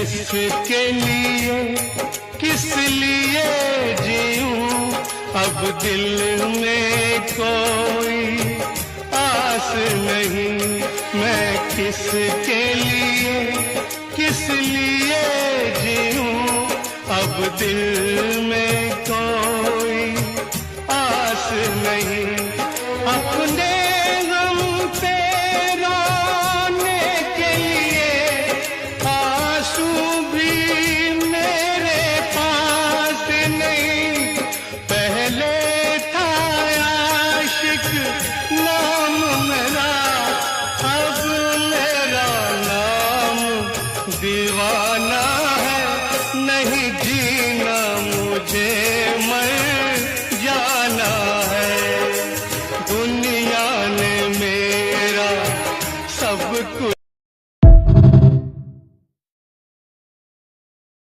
किसके लिए, किस लिए जीऊं, अब दिल में कोई आस नहीं। मैं किसके लिए, किस लिए जीऊं, अब दिल में कोई आस नहीं। अपने गम पे रोने के लिए आंसू भी मेरे पास नहीं। पहले था आशिक नाम मेरा, अब मेरा नाम दीवाना।